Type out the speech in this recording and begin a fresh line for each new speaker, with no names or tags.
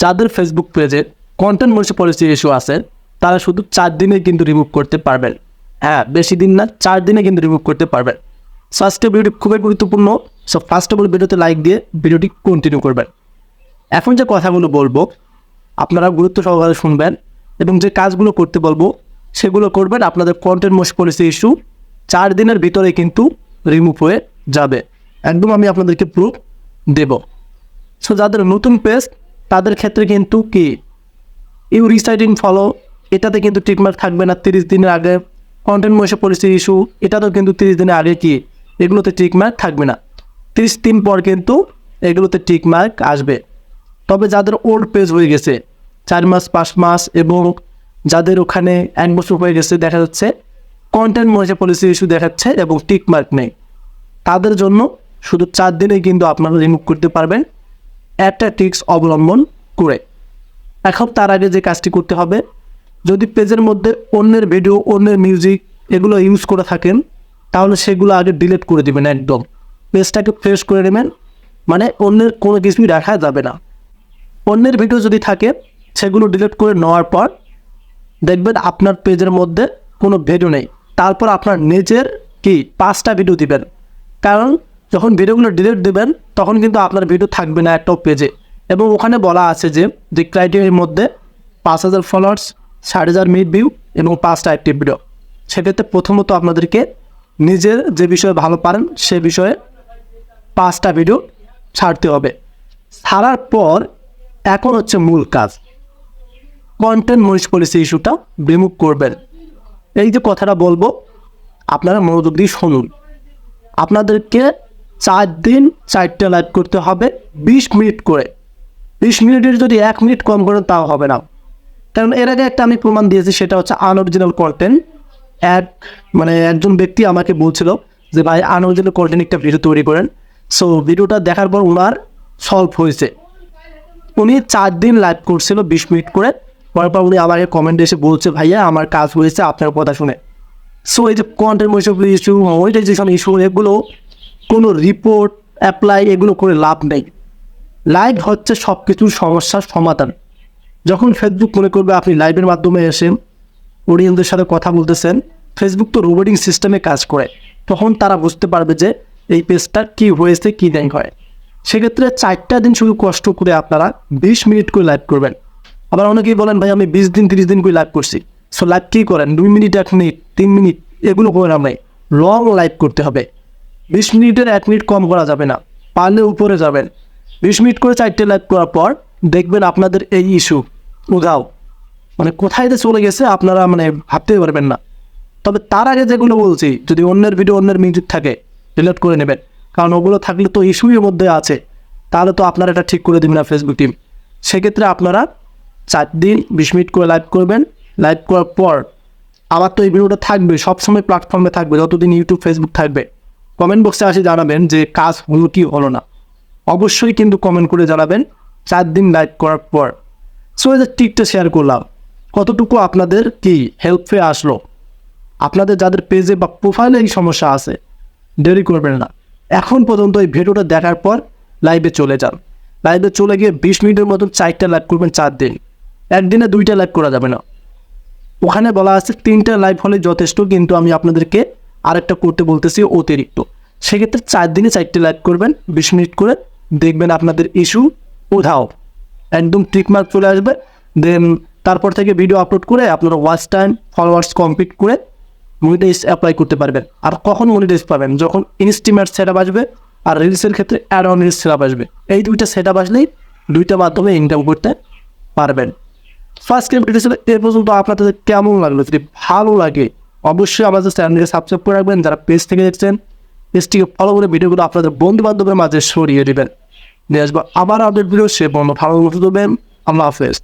যাদের ফেসবুক পেজে content monetization issue আছে তারা শুধু 4 দিনে কিন্তু রিমুভ করতে পারবেন। হ্যাঁ, বেশি দিন না, 4 দিনে কিন্তু রিমুভ করতে পারবেন। সো আজকে ভিডিওটি খুবই গুরুত্বপূর্ণ। সো ফার্স্ট অফ অল ভিডিওতে লাইক দিয়ে ভিডিওটি কন্টিনিউ করবেন। এখন যে কথাগুলো বলবো আপনারা গুরুত্ব সহকারে শুনবেন এবং যে কাজগুলো করতে বলবো সেগুলো করবেন। আপনাদের কন্টেন্ট মনিটাইজেশন ইস্যু 4 দিনের ভিতরে কিন্তু রিমুভ হয়ে যাবে। একদম আমি আপনাদেরকে প্রুফ দেব। সো যাদের নতুন পেজ তাদের ক্ষেত্রে কিন্তু কি ইউ রিসাইডিং ফলো এটাতে কিন্তু টিকমার্ক থাকবে না 30 দিনের আগে। কন্টেন্ট মনিটাইজেশন ইস্যু এটাতেও কিন্তু 30 দিনের আগে কি এগুলোতে টিকমার্ক থাকবে না। 30 দিন পর কিন্তু এগুলোতে টিকমার্ক আসবে। তবে যাদের ওল্ড পেজ হয়ে গেছে 4 মাস 5 মাস এবং যাদের ওখানে 1 বছর হয়ে গেছে দেখা যাচ্ছে কন্টেন্ট মনিটাইজেশন ইস্যু দেখাচ্ছে এবং টিকমার্ক নেই, তাদের জন্য শুধু 4 দিনে কিন্তু আপনারা রিমুভ করতে পারবেন একটা ট্রিক্স অবলম্বন করে। এখন তার আগে যে কাজটি করতে হবে, যদি পেজের মধ্যে অন্যের ভিডিও অন্যের মিউজিক এগুলো ইউজ করে থাকেন তাহলে সেগুলো আগে ডিলিট করে দেবেন। একদম পেজটাকে ফ্রেশ করে নেবেন, মানে অন্যের কোনো কিছুই রাখা যাবে না। অন্যের ভিডিও যদি থাকে সেগুলো ডিলিট করে নেওয়ার পর দেখবেন আপনার পেজের মধ্যে কোনো ভিডিও নেই। তারপর আপনার নিজের কি 5টা ভিডিও দিবেন, কারণ যখন ভিডিওগুলো ডিলিট দেবেন তখন কিন্তু আপনার ভিডিও থাকবে না একটা পেজে। এবং ওখানে বলা আছে যে ক্রাইটেরিয়ার মধ্যে 5000 ফলোয়ার্স, 6000 মিনিট ভিউ এবং 5টা অ্যাক্টিভ ভিডিও। সেক্ষেত্রে প্রথমত আপনাদেরকে নিজের যে বিষয়ে ভালো পারেন সে বিষয়ে 5টা ভিডিও ছাড়তে হবে। ছাড়ার পর এখন হচ্ছে মূল কাজ, কন্টেন্ট মনিটাইজেশন ইস্যুটা রিমুভ করবেন। এই যে কথাটা বলবো আপনারা মনোযোগ দিয়ে শুনুন। আপনাদেরকে 4 দিন 4টা লাইভ করতে হবে 20 মিনিট করে। 20 মিনিটের যদি 1 মিনিট কম করেন তাও হবে না, কারণ এর আগে একটা আমি প্রমাণ দিয়েছি, সেটা হচ্ছে আনঅরিজিনাল কন্টেন্ট। একজন ব্যক্তি আমাকে বলছিল যে ভাই আনঅরিজিনাল কন্টেন্ট একটা ভিডিও তৈরি করেন। সো ভিডিওটা দেখার পর ওনার সলভ হয়েছে। উনি 4 দিন লাইভ করছিল 20 মিনিট করে, পরপর উনি আমাকে কমেন্টে এসে বলছে ভাইয়া আমার কাজ হয়েছে আপনার কথা শুনে। সো এই যে কন্টেন্ট মনিটাইজেশন ইস্যু এগুলো কোনো রিপোর্ট অ্যাপ্লাই এগুলো করে লাভ নেই। লাইভ হচ্ছে সব কিছুর সমস্যার সমাধান। যখন ফেসবুক মনে করবে আপনি লাইভের মাধ্যমে এসে অডিয়েন্সদের সাথে কথা বলতেছেন, ফেসবুক তো রোবোটিং সিস্টেমে কাজ করে, তখন তারা বুঝতে পারবে যে এই পেজটা কী হয়েছে কী নাই হয়। সেক্ষেত্রে 4টা দিন শুধু কষ্ট করে আপনারা 20 মিনিট করে লাইভ করবেন। আবার অনেকেই বলেন ভাই আমি 20 দিন 30 দিন করে লাইভ করছি। সো লাইভ কী করেন 2 মিনিট 1 মিনিট 3 মিনিট এগুলো করেন নাই, লং লাইভ করতে হবে। 20 মিনিটের 1 মিনিট কম করা যাবে না, পারলে উপরে যাবেন। 20 মিনিট করে 4টে লাইভ করার পর দেখবেন আপনাদের এই ইস্যু উধাও, মানে কোথায় যে চলে গেছে আপনারা ভাবতেই পারবেন না। তবে তার আগে যেগুলো বলছি, যদি অন্যের ভিডিও অন্যের মিউজিক থাকে ডিলিট করে নেবেন, কারণ ওগুলো থাকলে তো ইস্যুর মধ্যে আছে, তাহলে তো আপনারা এটা ঠিক করে দেবেন না ফেসবুক টিম। সেক্ষেত্রে আপনারা 4 দিন 20 মিনিট করে লাইভ করবেন। লাইভ করার পর আমার তো এই ভিডিওটা থাকবে সবসময় প্ল্যাটফর্মে থাকবে, যতদিন ইউটিউব ফেসবুক থাকবে। কমেন্ট বক্সে আসে জানাবেন যে কাজ হলো কি হলো না, অবশ্যই কিন্তু কমেন্ট করে জানাবেন 4 দিন লাইভ করার পর। সো এই যে টিকটা শেয়ার করলাম, কতটুকু আপনাদের কি হেল্পে আসলো। আপনাদের যাদের পেজে বা প্রোফাইলে এই সমস্যা আছে দেরি করবেন না, এখন পর্যন্ত এই ভিডিওটা দেখার পর লাইভে চলে যান। লাইভে চলে গিয়ে 20 মিনিটের মতন 4টা লাইভ করবেন 4 দিন। একদিনে 2টা লাইভ করা যাবে না, ওখানে বলা আছে 3টা লাইভ হলে যথেষ্ট, কিন্তু আমি আপনাদেরকে আরেকটা করতে বলতেছি অতিরিক্ত। সেক্ষেত্রে 4 দিনে 4টে লাইভ করবেন 20 মিনিট করে, দেখবেন আপনাদের ইস্যু উধাও, একদম টিকমার্ক চলে আসবে। দেন তারপর থেকে ভিডিও আপলোড করে আপনারা ওয়াচ টাইম ফলোয়ার্স কমপ্লিট করে মনিটাইজ অ্যাপ্লাই করতে পারবেন। আর কখন মনিটাইজ পাবেন, যখন ইনস্টিমেট সেট আপ আসবে আর রিলসের ক্ষেত্রে add on reels set up আসবে। এই 2টা সেট আপ আসলেই 2টা মাধ্যমে ইনকাম করতে পারবেন। ফার্স্ট ভিডিও ছিল এ পর্যন্ত। আপনাদের কেমন লাগলো? যদি ভালো লাগে অবশ্যই আমাদের চ্যানেলকে সাবস্ক্রাইব করে রাখবেন। যারা পেজ থেকে দেখছেন পেজটিকে ফলো করে ভিডিওগুলো আপনাদের বন্ধু বান্ধবের মাঝে সরিয়ে দেবেন। নিয়ে আসবো আবার আপডেট ভিডিও, সে বন্ধু ভালো মতো দেবেন। আল্লাহ হাফেজ।